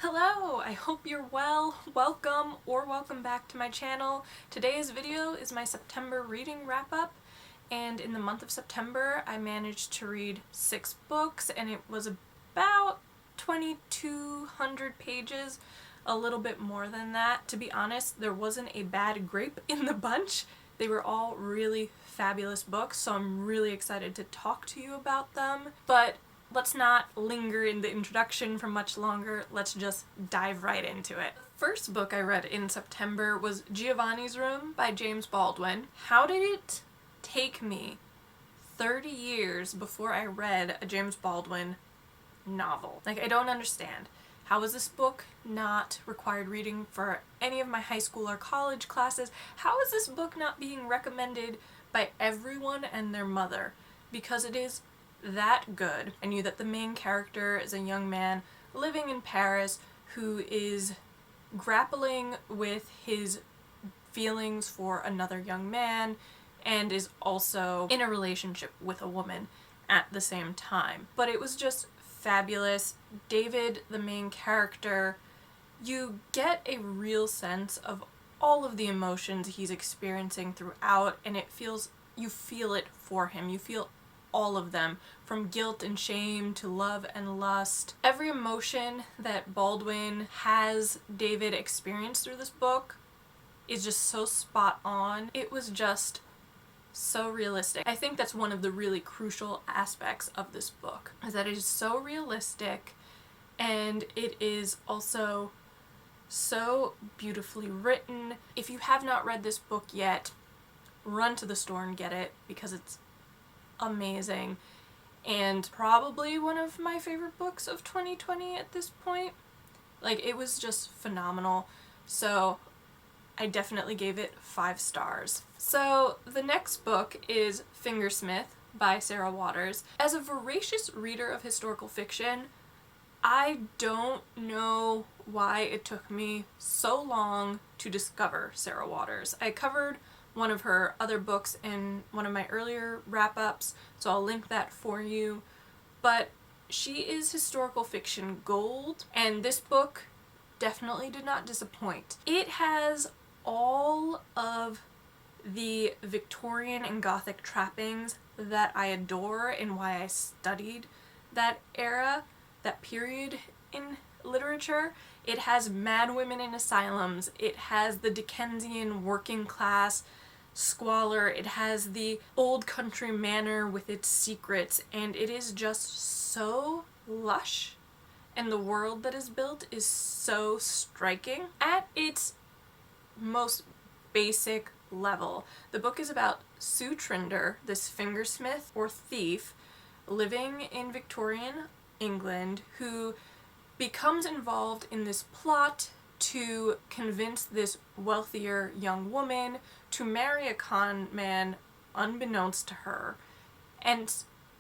Hello! I hope you're well. Welcome or welcome back to my channel. Today's video is my September reading wrap-up, and in the month of September I managed to read 6 books, and it was about 2,200 pages, a little bit more than that. To be honest, there wasn't a bad grape in the bunch. They were all really fabulous books, so I'm really excited to talk to you about them. But let's not linger in the introduction for much longer, let's just dive right into it. The first book I read in September was Giovanni's Room by James Baldwin. How did it take me 30 years before I read a James Baldwin novel? Like, I don't understand. How is this book not required reading for any of my high school or college classes? How is this book not being recommended by everyone and their mother? Because it is that good. I knew that the main character is a young man living in Paris who is grappling with his feelings for another young man and is also in a relationship with a woman at the same time. But it was just fabulous. David, the main character, you get a real sense of all of the emotions he's experiencing throughout, and you feel it for him. You feel all of them, from guilt and shame to love and lust. Every emotion that Baldwin has David experience through this book is just so spot on. It was just so realistic. I think that's one of the really crucial aspects of this book, is that it is so realistic, and it is also so beautifully written. If you have not read this book yet, run to the store and get it, because it's amazing and probably one of my favorite books of 2020 at this point. Like, it was just phenomenal, so I definitely gave it 5 stars. So the next book is Fingersmith by Sarah Waters. As a voracious reader of historical fiction, I don't know why it took me so long to discover Sarah Waters. I covered one of her other books in one of my earlier wrap-ups, so I'll link that for you. But she is historical fiction gold, and this book definitely did not disappoint. It has all of the Victorian and Gothic trappings that I adore and why I studied that era, that period in literature. It has mad women in asylums, it has the Dickensian working class squalor, it has the old country manor with its secrets, and it is just so lush, and the world that is built is so striking. At its most basic level, the book is about Sue Trinder, this fingersmith or thief living in Victorian England, who becomes involved in this plot to convince this wealthier young woman to marry a con man unbeknownst to her, and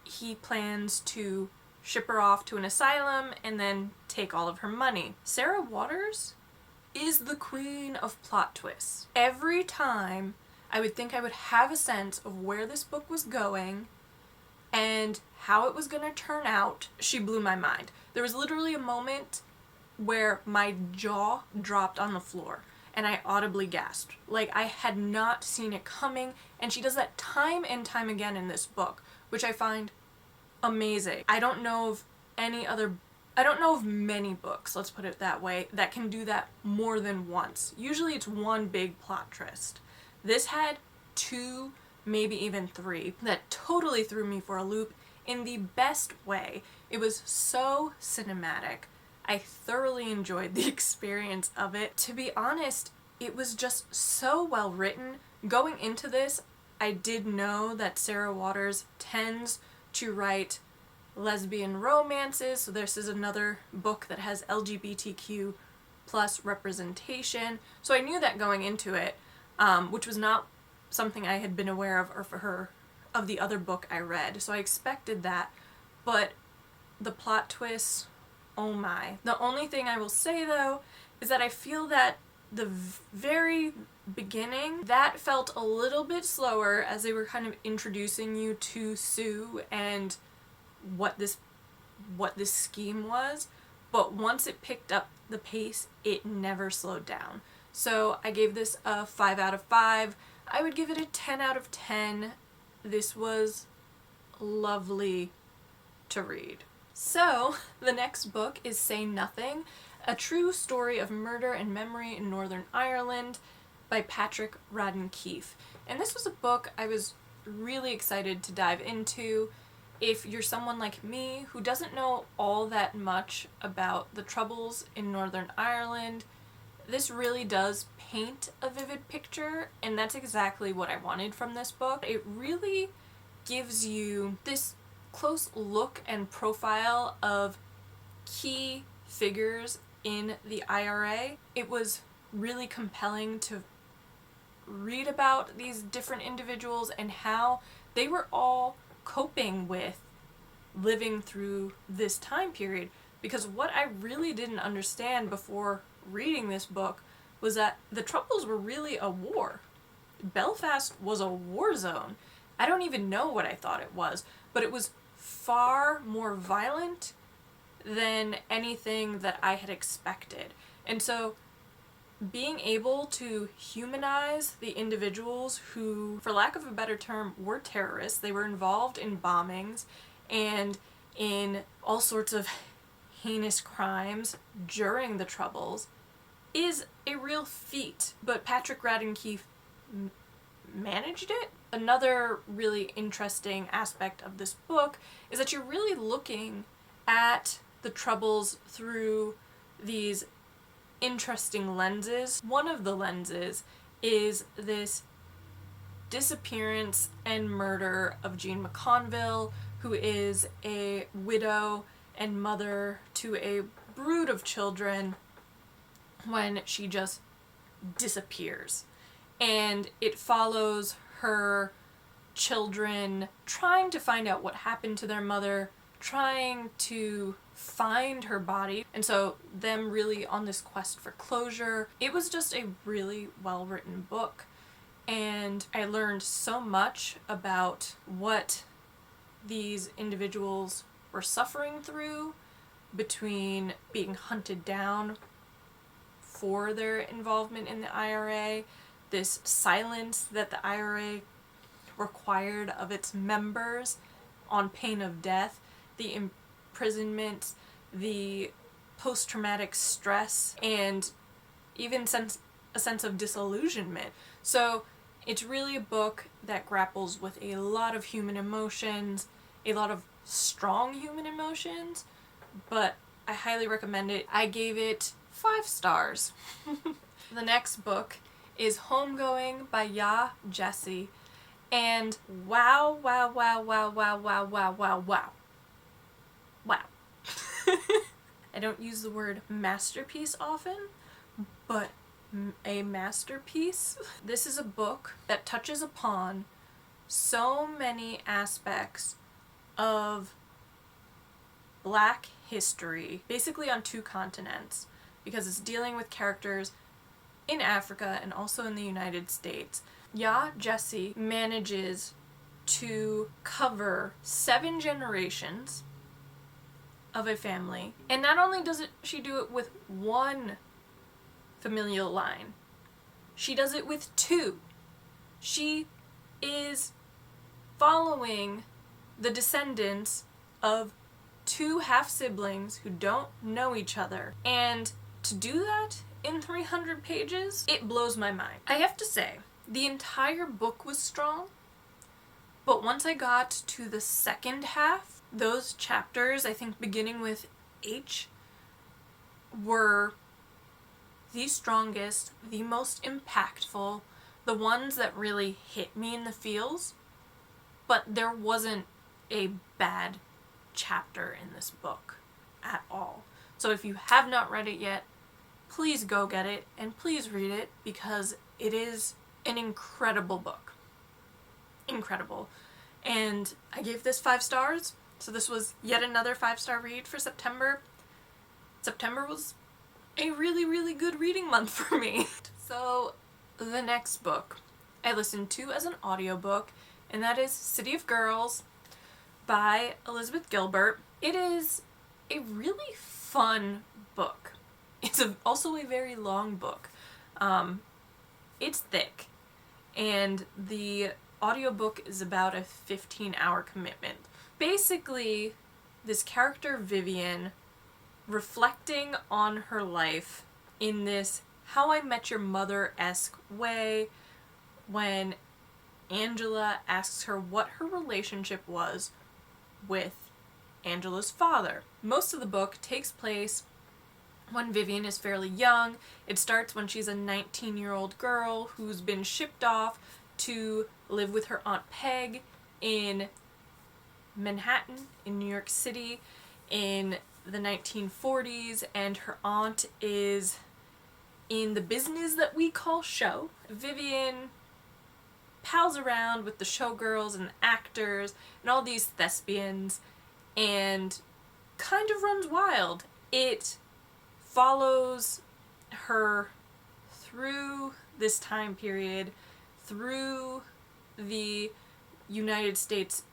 he plans to ship her off to an asylum and then take all of her money. Sarah Waters is the queen of plot twists. Every time I would think I would have a sense of where this book was going and how it was going to turn out, she blew my mind. There was literally a moment where my jaw dropped on the floor and I audibly gasped. Like, I had not seen it coming, and she does that time and time again in this book, which I find amazing. I don't know of many books, let's put it that way, that can do that more than once. Usually it's one big plot twist. This had 2, maybe even 3, that totally threw me for a loop in the best way. It was so cinematic. I thoroughly enjoyed the experience of it. To be honest, it was just so well written. Going into this, I did know that Sarah Waters tends to write lesbian romances, so this is another book that has LGBTQ plus representation. So I knew that going into it, which was not something I had been aware of or for her of the other book I read. So I expected that, but the plot twists, oh my. The only thing I will say though is that I feel that the very beginning, that felt a little bit slower as they were kind of introducing you to Sue and what this scheme was, but once it picked up the pace, it never slowed down. So I gave this a 5 out of 5. I would give it a 10 out of 10. This was lovely to read. So the next book is Say Nothing, a true story of murder and memory in Northern Ireland by Patrick Radden Keefe. And this was a book I was really excited to dive into. If you're someone like me who doesn't know all that much about the Troubles in Northern Ireland, this really does paint a vivid picture, and that's exactly what I wanted from this book. It really gives you this close look and profile of key figures in the IRA. It was really compelling to read about these different individuals and how they were all coping with living through this time period. Because what I really didn't understand before reading this book was that the Troubles were really a war. Belfast was a war zone. I don't even know what I thought it was, but it was far more violent than anything that I had expected. And so being able to humanize the individuals who, for lack of a better term, were terrorists, they were involved in bombings and in all sorts of heinous crimes during the Troubles, is a real feat. But Patrick Radden Keefe managed it. Another really interesting aspect of this book is that you're really looking at the Troubles through these interesting lenses. One of the lenses is this disappearance and murder of Jean McConville, who is a widow and mother to a brood of children, when she just disappears. And it follows her children trying to find out what happened to their mother, trying to find her body, and so them really on this quest for closure. It was just a really well-written book, and I learned so much about what these individuals were suffering through between being hunted down for their involvement in the IRA, this silence that the IRA required of its members on pain of death, the imprisonment, the post-traumatic stress, and even a sense of disillusionment. So it's really a book that grapples with a lot of human emotions, a lot of strong human emotions, but I highly recommend it. I gave it 5 stars. The next book is Homegoing by Yaa Gyasi, and wow, wow, wow, wow, wow, wow, wow, wow, wow. Wow. I don't use the word masterpiece often, but a masterpiece. This is a book that touches upon so many aspects of Black history, basically on 2 continents, because it's dealing with characters in Africa and also in the United States. Yaa Gyasi manages to cover 7 generations of a family, and not only does she do it with 1 familial line, she does it with 2. She is following the descendants of 2 half-siblings who don't know each other, and to do that in 300 pages, it blows my mind. I have to say, the entire book was strong, but once I got to the second half, those chapters, I think beginning with H, were the strongest, the most impactful, the ones that really hit me in the feels, but there wasn't a bad chapter in this book at all. So if you have not read it yet, please go get it, and please read it, because it is an incredible book. Incredible. And I gave this 5 stars, so this was yet another 5-star read for September. September was a really, really good reading month for me. So the next book I listened to as an audiobook, and that is City of Girls by Elizabeth Gilbert. It is a really fun book. It's also a very long book. It's thick, and the audiobook is about a 15-hour commitment. Basically, this character Vivian reflecting on her life in this How I Met Your Mother-esque way when Angela asks her what her relationship was with Angela's father. Most of the book takes place when Vivian is fairly young. It starts when she's a 19-year-old girl who's been shipped off to live with her Aunt Peg in Manhattan, in New York City, in the 1940s, and her aunt is in the business that we call show. Vivian pals around with the showgirls and the actors and all these thespians and kind of runs wild. It follows her through this time period, through the United States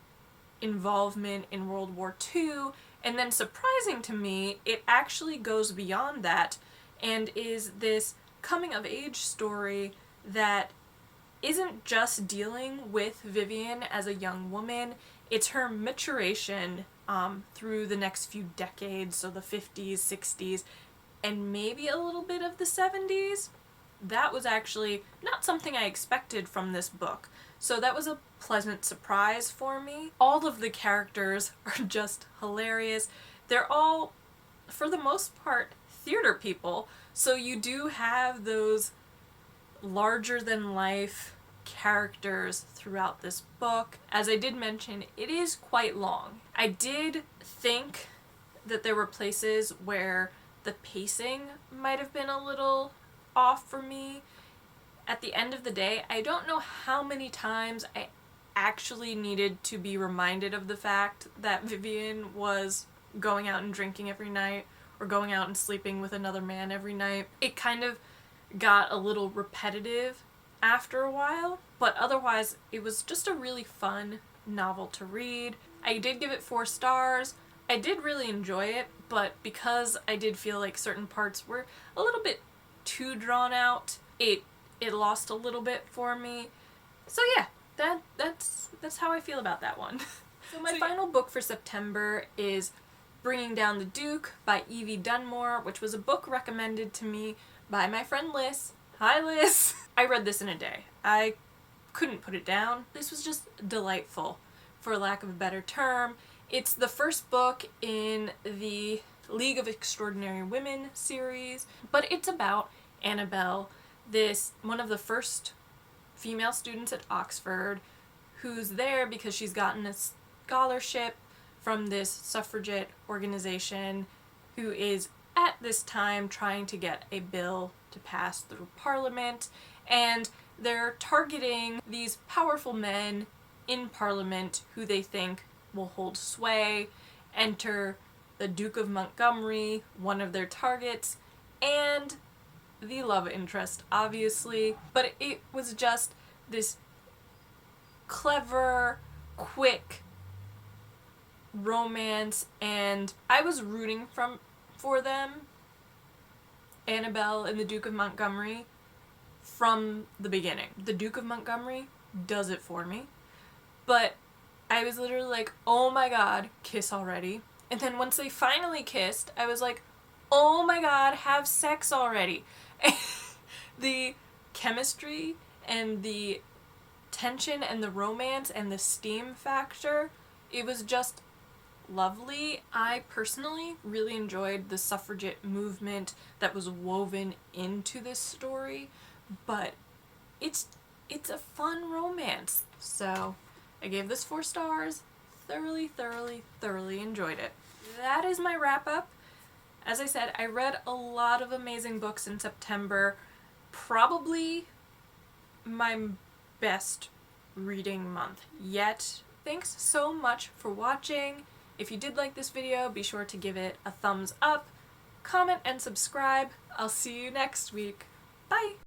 involvement in World War II, and then surprising to me, it actually goes beyond that and is this coming-of-age story that isn't just dealing with Vivian as a young woman, it's her maturation through the next few decades, so the 50s, 60s, and maybe a little bit of the 70s. That was actually not something I expected from this book, so that was a pleasant surprise for me. All of the characters are just hilarious. They're all, for the most part, theater people, so you do have those larger-than-life characters throughout this book. As I did mention, it is quite long. I did think that there were places where the pacing might have been a little off for me. At the end of the day, I don't know how many times I actually needed to be reminded of the fact that Vivian was going out and drinking every night or going out and sleeping with another man every night. It kind of got a little repetitive after a while, but otherwise it was just a really fun novel to read. I did give it 4 stars. I did really enjoy it, but because I did feel like certain parts were a little bit too drawn out, it lost a little bit for me. So yeah, that's how I feel about that one. So my final book for September is Bringing Down the Duke by Evie Dunmore, which was a book recommended to me by my friend Liz. Hi Liz! I read this in a day. I couldn't put it down. This was just delightful, for lack of a better term. It's the first book in the League of Extraordinary Women series, but it's about Annabelle, one of the first female students at Oxford, who's there because she's gotten a scholarship from this suffragette organization who is at this time trying to get a bill to pass through Parliament, and they're targeting these powerful men in Parliament who they think will hold sway. Enter the Duke of Montgomery, one of their targets, and the love interest, obviously. But it was just this clever, quick romance, and I was rooting for them, Annabelle and the Duke of Montgomery, from the beginning. The Duke of Montgomery does it for me, but I was literally like, oh my god, kiss already. And then once they finally kissed, I was like, oh my god, have sex already. The chemistry and the tension and the romance and the steam factor, it was just lovely. I personally really enjoyed the suffragette movement that was woven into this story, but it's a fun romance. So I gave this 4 stars. Thoroughly enjoyed it. That is my wrap up. As I said, I read a lot of amazing books in September. Probably my best reading month yet. Thanks so much for watching. If you did like this video, be sure to give it a thumbs up, comment, and subscribe. I'll see you next week. Bye!